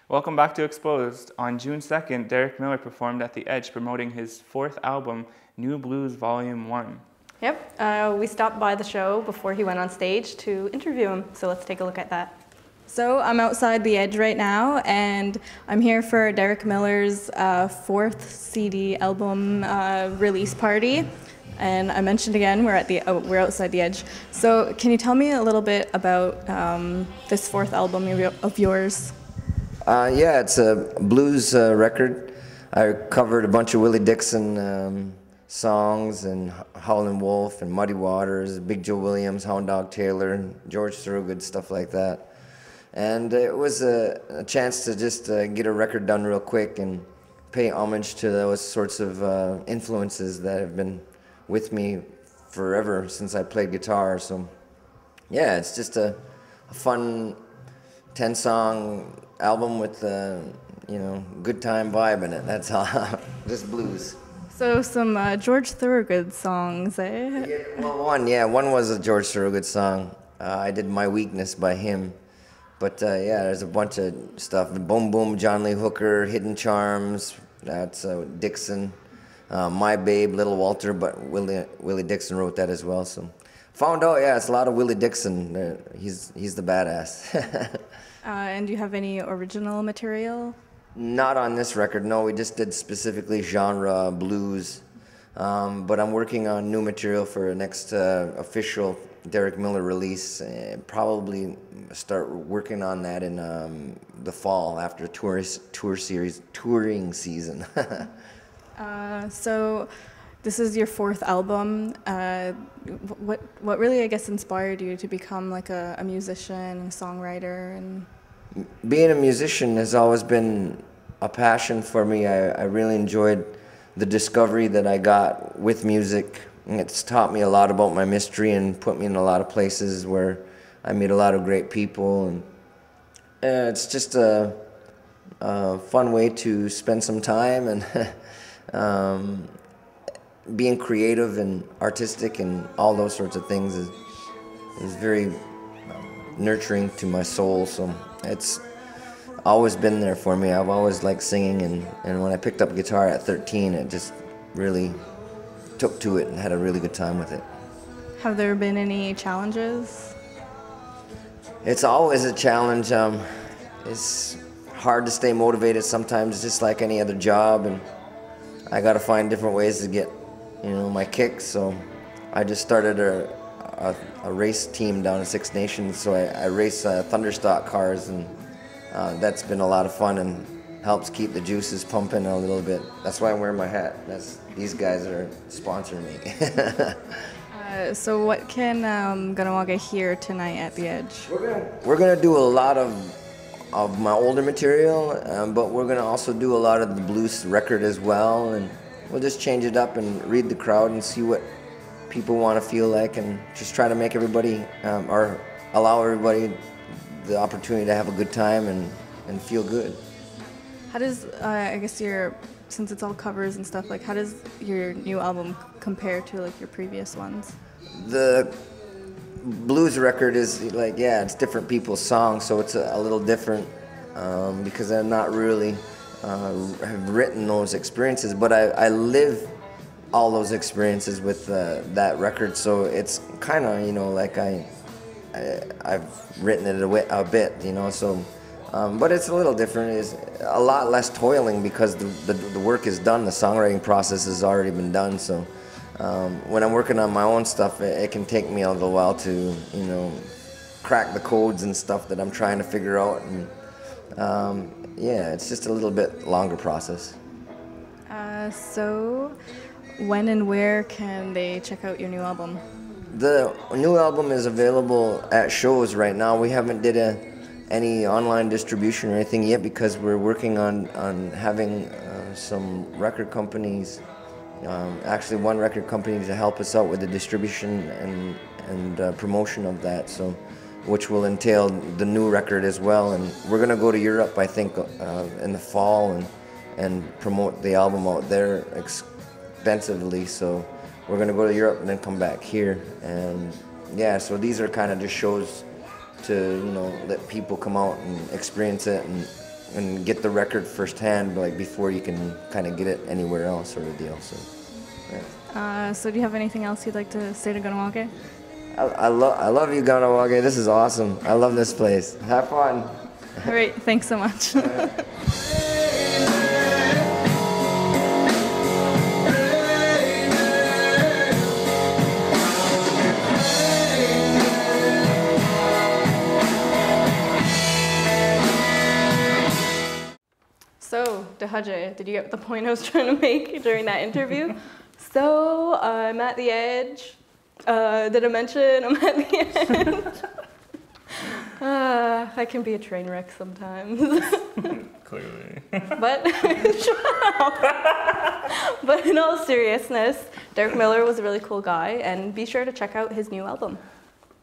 Welcome back to Exposed. On June 2nd, Derek Miller performed at The Edge promoting his fourth album, New Blues Volume 1. Yep, we stopped by the show before he went on stage to interview him, so let's take a look at that. So I'm outside The Edge right now, and I'm here for Derek Miller's fourth CD album release party. And I mentioned again, we're outside The Edge. So can you tell me a little bit about this fourth album of yours? Yeah, it's a blues record. I covered a bunch of Willie Dixon songs, and Howlin' Wolf, and Muddy Waters, Big Joe Williams, Hound Dog Taylor, George Thorogood, stuff like that. And it was a chance to just get a record done real quick and pay homage to those sorts of influences that have been with me forever since I played guitar. So yeah, it's just a fun 10-song album with good time vibe in it. That's all. Just blues. So some George Thorogood songs, eh? Yeah, well, one was a George Thorogood song. I did My Weakness by him. But yeah, there's a bunch of stuff. Boom Boom, John Lee Hooker, Hidden Charms, that's Dixon. My Babe, Little Walter, but Willie Dixon wrote that as well. So found out, yeah, it's a lot of Willie Dixon. He's the badass. And do you have any original material? Not on this record, no. We just did specifically genre blues. But I'm working on new material for the next official Derek Miller release. Probably start working on that in the fall after touring season. So this is your fourth album. What really, I guess, inspired you to become like a musician, a songwriter? And being a musician has always been a passion for me. I really enjoyed the discovery that I got with music. It's taught me a lot about my mystery and put me in a lot of places where I meet a lot of great people. And it's just a fun way to spend some time, and being creative and artistic and all those sorts of things is very nurturing to my soul. So it's always been there for me. I've always liked singing, and when I picked up guitar at 13, it just really took to it and had a really good time with it. have there been any challenges? It's always a challenge. It's hard to stay motivated sometimes, just like any other job, and I got to find different ways to get, my kicks. So I just started a race team down at Six Nations. So I race Thunderstock cars, and that's been a lot of fun and helps keep the juices pumping a little bit. That's why I'm wearing my hat. These guys are sponsoring me. So what can Ganawanga hear tonight at The Edge? We're gonna do a lot of my older material, but we're gonna also do a lot of the blues record as well, and we'll just change it up and read the crowd and see what people want to feel like, and just try to make everybody or allow everybody the opportunity to have a good time and feel good. How does I guess since it's all covers and stuff, like how does your new album compare to like your previous ones? The blues record is like, yeah, it's different people's songs, so it's a little different because I'm not really have written those experiences, but I live all those experiences with that record, so it's kind of like I've written it a bit, so. But it's a little different. It's a lot less toiling because the work is done. The songwriting process has already been done. So when I'm working on my own stuff, it can take me a little while to, crack the codes and stuff that I'm trying to figure out. And yeah, it's just a little bit longer process. So when and where can they check out your new album? The new album is available at shows right now. We haven't did any online distribution or anything yet because we're working on having some record companies, actually one record company to help us out with the distribution and promotion of that, so which will entail the new record as well. And we're going to go to Europe, I think, in the fall and promote the album out there extensively. So we're going to go to Europe and then come back here. And yeah, so these are kind of just shows to let people come out and experience it, and and get the record firsthand, like before you can kind of get it anywhere else, sort of deal. So, yeah. So do you have anything else you'd like to say to Ganawage? I love you, Ganawage. This is awesome. I love this place. Have fun. All right, thanks so much. So, Dehaje, did you get the point I was trying to make during that interview? So, I'm at the edge. Did I mention I'm at the edge? I can be a train wreck sometimes. Clearly. But, but in all seriousness, Derek Miller was a really cool guy, and be sure to check out his new album.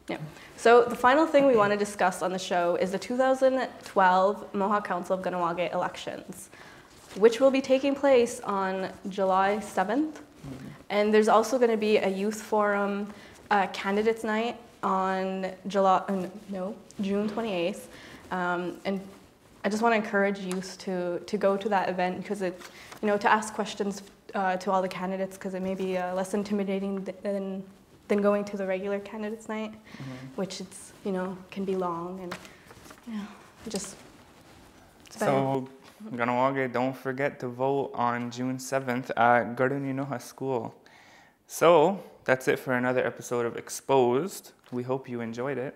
Yeah. So the final thing we want to discuss on the show is the 2012 Mohawk Council of Ganawage elections, which will be taking place on July 7th. Mm-hmm. And there's also going to be a youth forum candidates night on June 28th. And I just want to encourage youth to go to that event because it, to ask questions to all the candidates, because it may be less intimidating than going to the regular candidates night, which it's, can be long and, just. So, Ganawage, don't forget to vote on June 7th at Garduninoha School. So, that's it for another episode of Exposed. We hope you enjoyed it.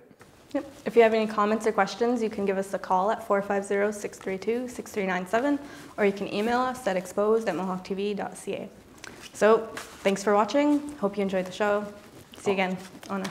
Yep. If you have any comments or questions, you can give us a call at 450-632-6397, or you can email us at exposed@mohawktv.ca. So, thanks for watching. Hope you enjoyed the show. See you again. Ona.